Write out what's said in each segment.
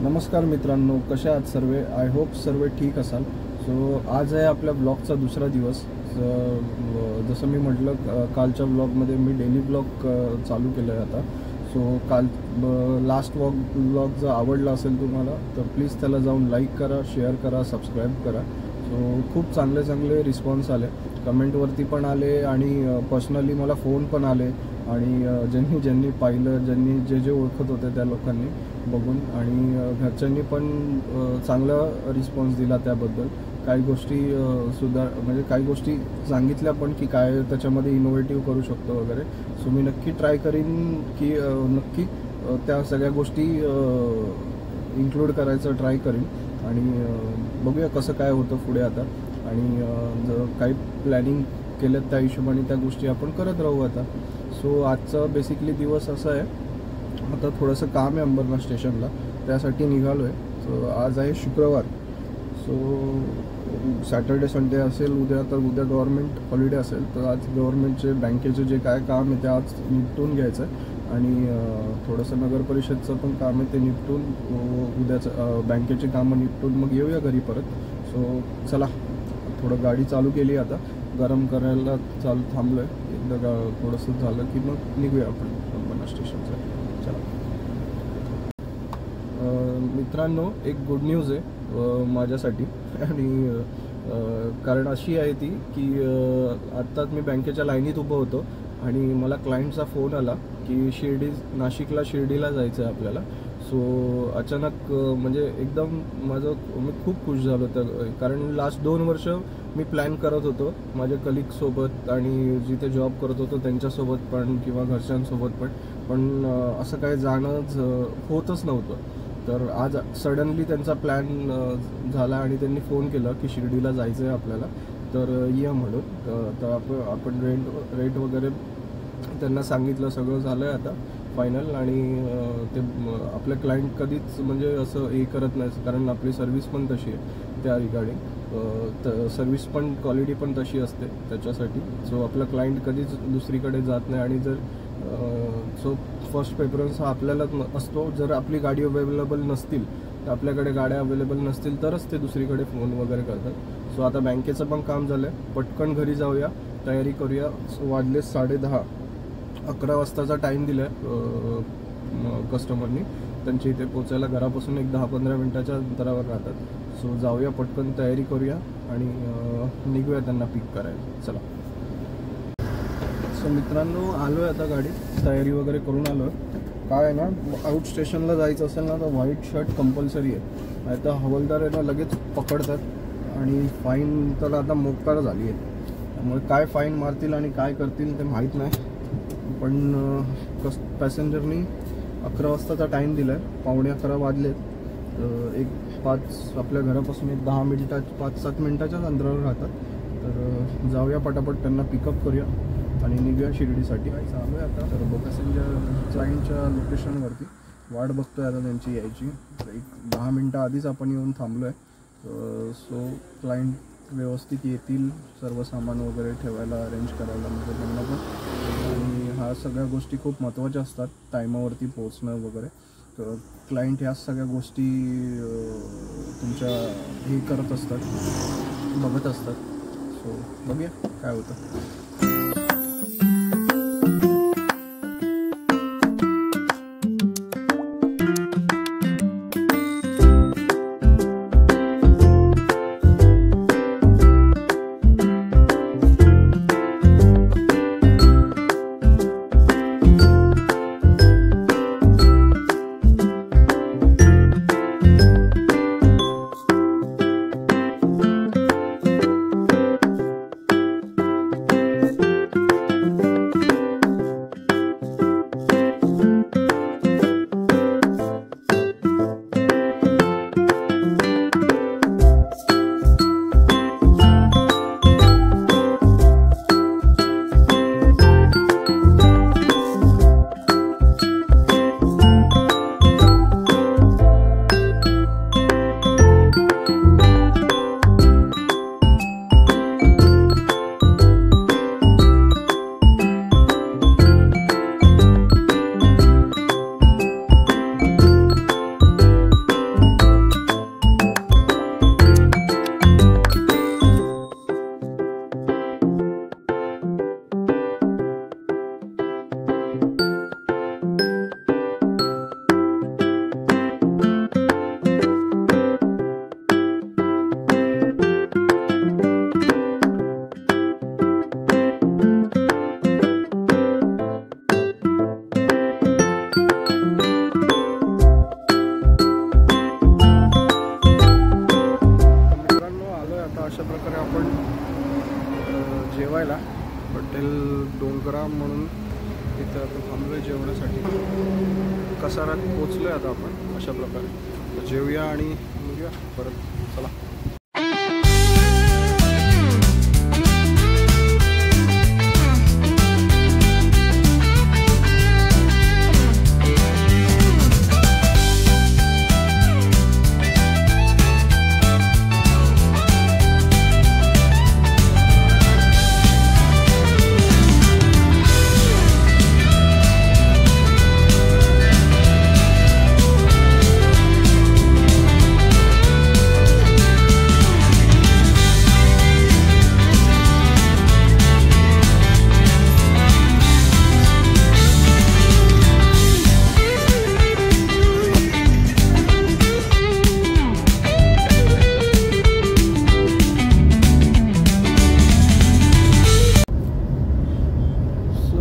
नमस्कार मित्रांनो, कशा आहात सर्व? आय होप सर्व ठीक असाल. सो आज आहे आपल्या ब्लॉगचा दुसरा दिवस. जसं मी म्हटलं कालच्या ब्लॉगमध्ये मी डेली ब्लॉग चालू केलं आहे आता. सो काल लास्ट ब्लॉग जर आवडला असेल तुम्हाला तर प्लीज त्याला जाऊन लाईक करा, शेअर करा, सबस्क्राईब करा. सो खूप चांगले रिस्पॉन्स आले, कमेंटवरती पण आले आणि पर्सनली मला फोन पण आले. आणि ज्यांनी पाहिलं, जे ओळखत होते त्या लोकांनी बघून आणि घरच्यांनी पण चांगला रिस्पॉन्स दिला त्याबद्दल. काही गोष्टी म्हणजे काही गोष्टी सांगितल्या पण की काय त्याच्यामध्ये इनोव्हेटिव्ह करू शकतो वगैरे. सो मी नक्की ट्राय करीन की नक्की त्या सगळ्या गोष्टी इन्क्लूड करायचं ट्राय करीन आणि बघूया कसं काय होतं पुढे आता. आणि जर काही प्लॅनिंग केलं त्या हिशोबाने त्या गोष्टी आपण करत राहू आता. सो आजचा बेसिकली दिवस असा आहे, आता थोडंसं काम आहे अंबरनाथ स्टेशनला, त्यासाठी निघालो आहे. सो आज आहे शुक्रवार. सो सॅटर्डे संडे असेल उद्या, तर उद्या गव्हर्मेंट हॉलिडे असेल, तर आज गव्हर्मेंटचे बँकेचे जे काय काम आहे ते आज निपटून घ्यायचं आहे. आणि थोडंसं नगर परिषदचं पण काम आहे ते निपटून उद्याचं बँकेची कामं निपटून मग येऊया घरी परत. सो चला, थोडं गाडी चालू केली, आता गरम करायला थांबलो आहे. एकदा थोडंसं झालं की मग निघूया आपण अंबरनाथ स्टेशनसाठी. चला मित्रांनो, एक गुड न्यूज आहे माझ्यासाठी. आणि कारण अशी आहे ती की आत्ताच मी बँकेच्या लाईनीत उभं होतो आणि मला क्लायंटचा फोन आला की नाशिकला शिर्डीला जायचं आहे आपल्याला. सो अचानक म्हणजे एकदम मी खूप खुश झालो तर, कारण लास्ट 2 वर्ष मी प्लॅन करत होतो माझ्या कलिगसोबत आणि जिथे जॉब करत होतो त्यांच्यासोबत पण किंवा घरच्यांसोबत पण असं काय जाणं होतच नव्हतं. तर आज सडनली त्यांचा प्लॅन झाला आणि त्यांनी फोन केला की शिर्डीला जायचं आहे आपल्याला, तर ये म्हणून. तर आपण रेट वगैरे त्यांना सांगितलं, सगळं झालं आहे आता फायनल. आणि ते आपल्या क्लायंट कधीच म्हणजे असं हे करत नाही, कारण आपली सर्व्हिस पण तशी आहे त्या रिगार्डिंग. सर्व्हिस पण क्वालिटी पण तशी असते त्याच्यासाठी. सो आपला क्लायंट कधीच दुसरीकडे जात नाही. आणि सो फर्स्ट प्रेफरन्स हा आपल्यालाच असतो. जर आपली गाडी अवेलेबल नसतील, तर आपल्याकडे गाड्या अवेलेबल नसतील तरच ते दुसरीकडे फोन वगैरे करतात. सो आता बँकेचं पण काम झालं आहे, पटकन घरी जाऊया, तयारी करूया. सो वाजले 10:30, 11 वाजताचा टाईम दिला आहे कस्टमरनी. त्यांच्या इथे पोचायला घरापासून एक 10-15 मिनटाच्या अंतरावर राहतात. सो जाऊया, पटकन तयारी करूया आणि निघूया त्यांना पिक करायला. चला. सो मित्रांनो, आलो आहे आता गाडीत, तयारी वगैरे करून आलो आहे. काय आहे ना, आउट स्टेशनला जायचं असेल ना तर व्हाईट शर्ट कंपल्सरी आहे, नाही तर हवालदार आहे ना लगेच पकडतात आणि फाईन तर आता मोकार झाली आहे. त्यामुळे काय फाईन मारतील आणि काय करतील ते माहीत नाही. पण पॅसेंजरनी 11 वाजताचा टाईम दिला आहे, 11:15 वाजलेत. आपल्या घरापासून एक 5-7 मिनटाच्याच अंतरावर राहतात. तर जाऊया पटापट, त्यांना पिकअप करूया आणि निघूया शिर्डीसाठी. काय चालू आहे आता, तर पॅसेंजर क्लायंटच्या लोकेशनवरती वाट बघतो आहे आता त्यांची यायची. एक 10 मिनटं आधीच आपण येऊन थांबलो आहे. सो क्लायंट व्यवस्थित येतील, सर्व सामान वगैरे ठेवायला अरेंज करायला म्हणजे त्यांना पण. आणि ह्या सगळ्या गोष्टी खूप महत्त्वाच्या असतात, टायमावरती पोहोचणं वगैरे. तर क्लायंट ह्या सगळ्या गोष्टी तुमच्या हे करत असतात, बघत असतात. सो बघूया काय होतं. कसारात पोचलोय आता आपण अशा प्रकारे. जेवूया आणि निघूया परत. चला.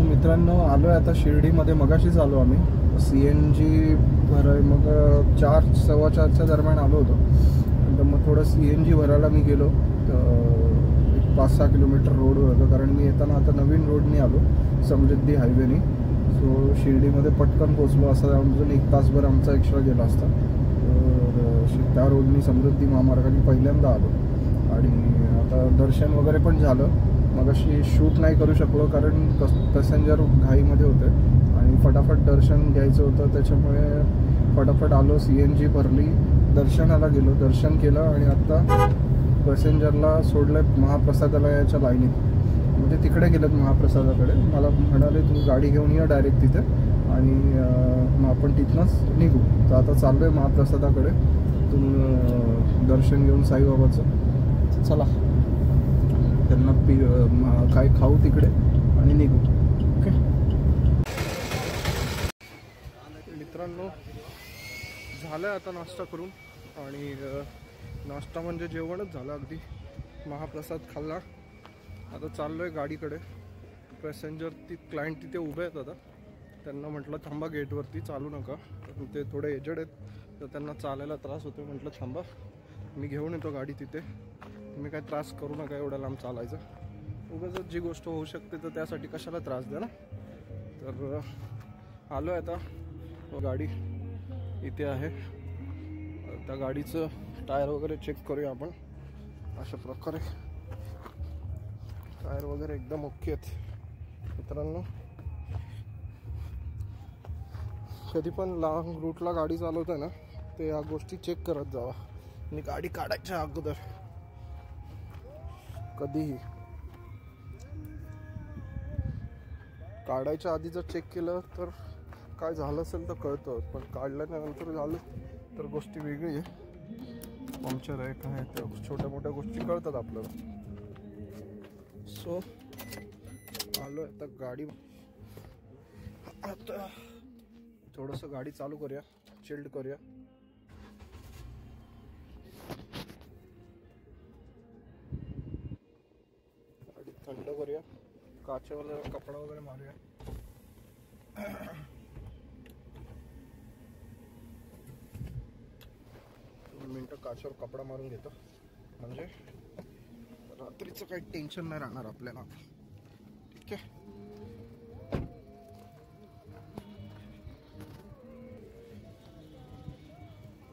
मित्रांनो आलो आहे आता शिर्डीमध्ये. मगाशीच आलो आम्ही. CNG भराय मग 4 सव्वा 4च्या दरम्यान आलो होतो. तर मग थोडं CNG भरायला मी गेलो. एक 5-6 किलोमीटर रोड होतं कारण मी येताना आता नवीन रोडनी आलो समृद्धी हायवेनी. सो शिर्डीमध्ये पटकन पोचलो. असं अजून 1 तासभर आमचा एक्स्ट्रा गेला असता. तर त्या रोडनी समृद्धी महामार्गाने पहिल्यांदा आलो. आणि आता दर्शन वगैरे पण झालं. मग अशी शूट नाही करू शकलो कारण पॅसेंजर घाईमध्ये होते आणि फटाफट दर्शन घ्यायचं होतं. त्याच्यामुळे फटाफट आलो. CNG भरली, दर्शनाला गेलो, दर्शन केलं आणि आत्ता पॅसेंजरला सोडलं महाप्रसादालयाच्या लाईनीत. म्हणजे तिकडे गेलेत महाप्रसादाकडे. मला म्हणाले तू गाडी घेऊन ये डायरेक्ट तिथे आणि मग आपण तिथनंच निघू. तर आता चाललो आहे महाप्रसादाकडे. तुम्ही दर्शन घेऊन साईबाबाचं. चला त्यांना काय खाऊ तिकडे आणि निघू. ओके मित्रांनो झालं आता नाश्ता करून. आणि नाश्ता म्हणजे जेवणच झालं अगदी. महाप्रसाद खाल्ला. आता चाललो आहे गाडीकडे. पॅसेंजर क्लायंट तिथे उभे आहेत. आता त्यांना म्हटलं थांबा गेटवरती, चालू नका. ते थोडे एजड आहेत तर त्यांना चालायला त्रास होतो. म्हटलं थांबा मी घेऊन येतो गाडी तिथे. तुम्ही काय त्रास करू नका एवढ्या लांब चालायचं. उगाच जी गोष्ट होऊ शकते तर त्यासाठी कशाला त्रास द्या ना. तर आलो आहे आता. गाडी इथे आहे. त्या गाडीचं टायर वगैरे चेक करूया आपण. अशा प्रकारे टायर वगैरे एकदम ओके आहेत मित्रांनो. कधी पण लॉंग रूटला गाडी चालवताय ना ते या गोष्टी चेक करत जावा. आणि गाडी काढायच्या अगोदर कधीही काढायच्या आधी जर चेक केलं तर काय झालं असेल तर कळतं. पण काढल्यानंतर झालं तर गोष्टी वेगळी आहे. पंक्चर आहे काय त्या छोट्या मोठ्या गोष्टी कळतात आपल्याला. सो आलो आता गाडी. आता थोडंसं गाडी चालू करूया, चिल्ड करूया. गाडी थंड करूया. काचेवर कपडा वगैरे मारूया. 2 मिनटं काचेवर कपडा मारून घेतो म्हणजे रात्रीचं काही टेन्शन नाही राहणार आपल्याला. ठीक आहे.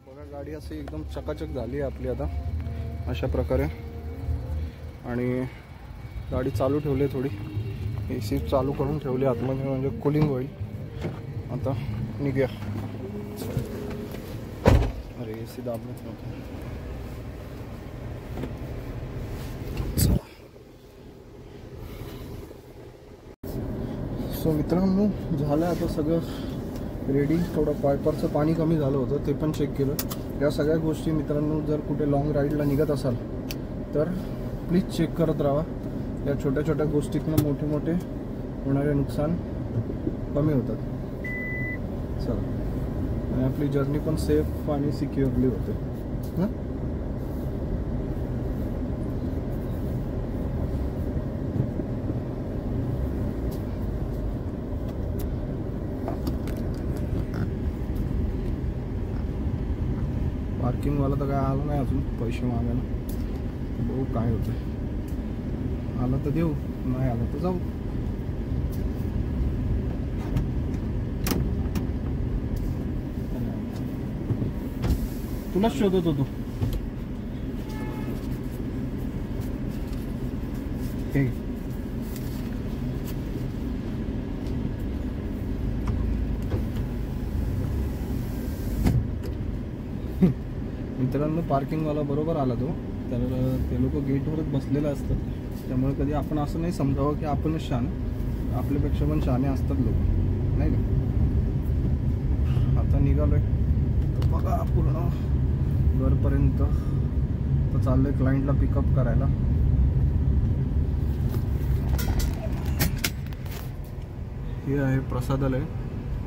बघा गाडी अशी एकदम चकाचक झाली आहे आपली आता अशा प्रकारे. आणि गाडी चालू ठेवली थोडी. AC चालू करून ठेवली आतमध्ये म्हणजे कूलिंग होईल. आता निघूया. अरे AC दाबलंच नव्हतं. सो मित्रांनो झालं आता सगळं रेडी. थोडं पायपरचं पाणी कमी झालं होतं ते पण चेक केलं. या सगळ्या गोष्टी मित्रांनो जर कुठे लॉंग राईडला निघत असाल तर प्लीज चेक करत राहा. या छोट्या छोट्या गोष्टीतनं मोठे मोठे होणारे नुकसान कमी होतात. चला आणि आपली जर्नी पण सेफ आणि सिक्युअरली होते. हां पार्किंगवाला तर काय आलं नाही अजून पैसे मागायला. बघू काय होतं. आलं तर देऊ, नाही आलं तर जाऊ. तुलाच शोधत होतो. मित्रांनो, पार्किंगवाला बरोबर आला तो. तर ते लोक गेटवरच बसलेले असतात, त्यामुळे कधी आपण असं नाही समजावं की आपणच शहाणे. आपल्यापेक्षा पण शहाणे असतात लोक, नाही का. आता निघालोय तर बघा पूर्ण घरपर्यंत. तर चाललोय क्लायंटला पिकअप करायला. हे आहे प्रसादालय,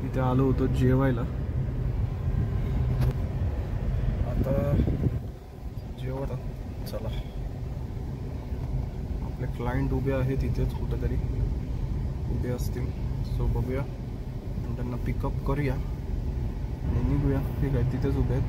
इथे आलो होतो जेवायला. आता जेवण. चला, आपले क्लायंट उभे आहेत इथेच कुठेतरी उभे असतील. सो बघूया, त्यांना पिकअप करूया आणि निघूया. ठीक आहे, तिथेच उभे आहेत.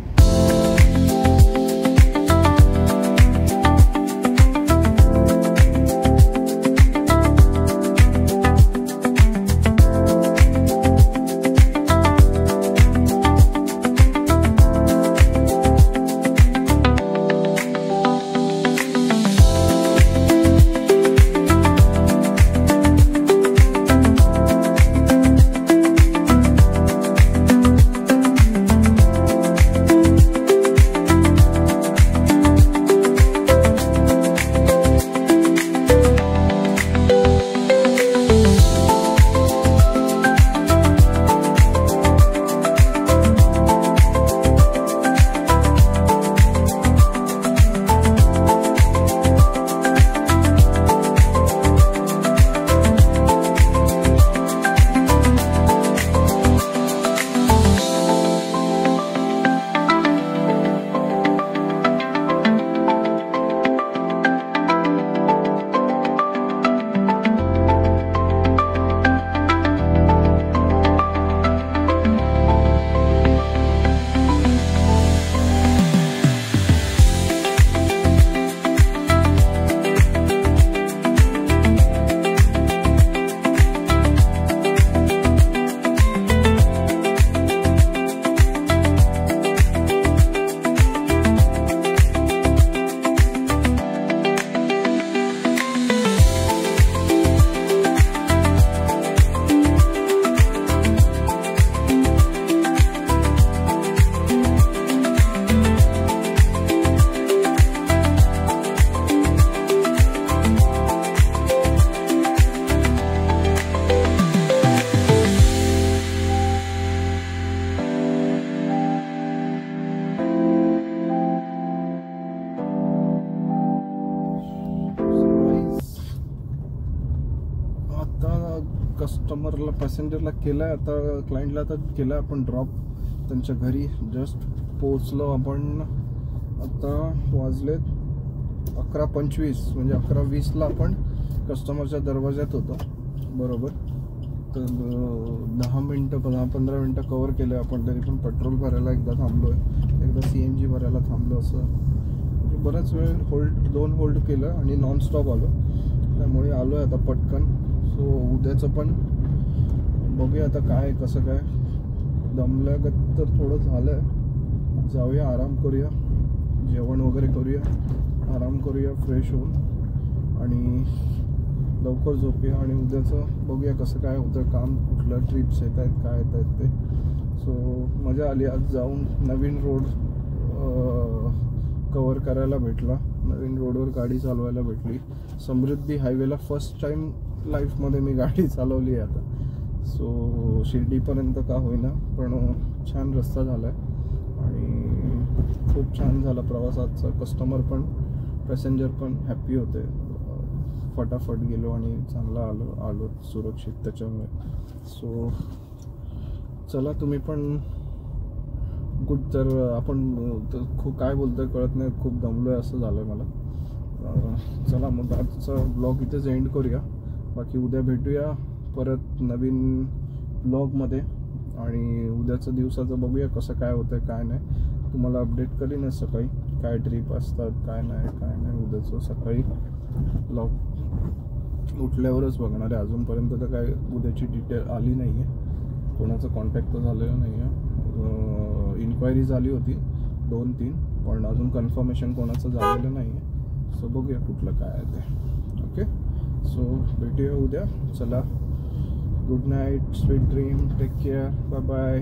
कस्टमरला पॅसेंजरला केलाय, आता क्लायंटला आता केलाय आपण ड्रॉप त्यांच्या घरी. जस्ट पोचलो आपण. आता वाजलेत 11:25, म्हणजे 11:20ला आपण कस्टमरच्या दरवाज्यात होतो बरोबर. तर 10 मिनटं 15 मिनटं कवर केले आपण. तरी पण पेट्रोल भरायला एकदा थांबलोय, एकदा CNG भरायला थांबलो. असं म्हणजे बराच वेळ दोन होल्ड केलं आणि नॉनस्टॉप आलो. त्यामुळे आलोय आता पटकन. सो उद्याचं पण बघूया आता काय कसं काय. दमल्यागत तर थोडं झालंय. जाऊया, आराम करूया, जेवण वगैरे करूया, आराम करूया फ्रेश होऊन आणि लवकर झोपूया. आणि उद्याचं बघूया कसं काय होतं काम, कुठल्या ट्रिप्स येत आहेत, काय येत आहेत ते. सो मजा आली आज जाऊन. नवीन रोड कवर करायला भेटला, नवीन रोडवर गाडी चालवायला भेटली. समृद्धी हायवेला फर्स्ट टाईम लाईफमध्ये मी गाडी चालवली आहे आता. सो शिर्डीपर्यंत का होईना, पण छान रस्ता झाला आहे आणि खूप छान झाला प्रवास आजचा. कस्टमर पण पॅसेंजर पण हॅप्पी होते. फटाफट गेलो आणि चांगला आलो सुरक्षित त्याच्यामुळे. सो चला, तुम्ही पण गुड. तर आपण खूप काय बोलतोय कळत नाही, खूप दमलोय असं झालंय मला. चला मग आजचा ब्लॉग इथेच एंड करूया. बाकी उद्या भेटूया परत नवीन ब्लॉगमध्ये आणि उद्याचं दिवसाचं बघूया कसं काय होतं काय नाही. तुम्हाला अपडेट करीनच सकाळी, काय ट्रिप असतात काय नाही. उद्याचं सकाळी ब्लॉग उठल्यावरच बघणार आहे. अजूनपर्यंत तर काय उद्याची डिटेल आली नाही आहे, कोणाचं कॉन्टॅक्ट तर झालेलं नाही आहे. इन्क्वायरी झाली होती 2-3, पण अजून कन्फर्मेशन कोणाचं झालेलं नाही आहे. सो बघूया कुठलं काय आहे ते. ओके, सो भेटूया उद्या. चला, good night, sweet dream, take care, bye bye.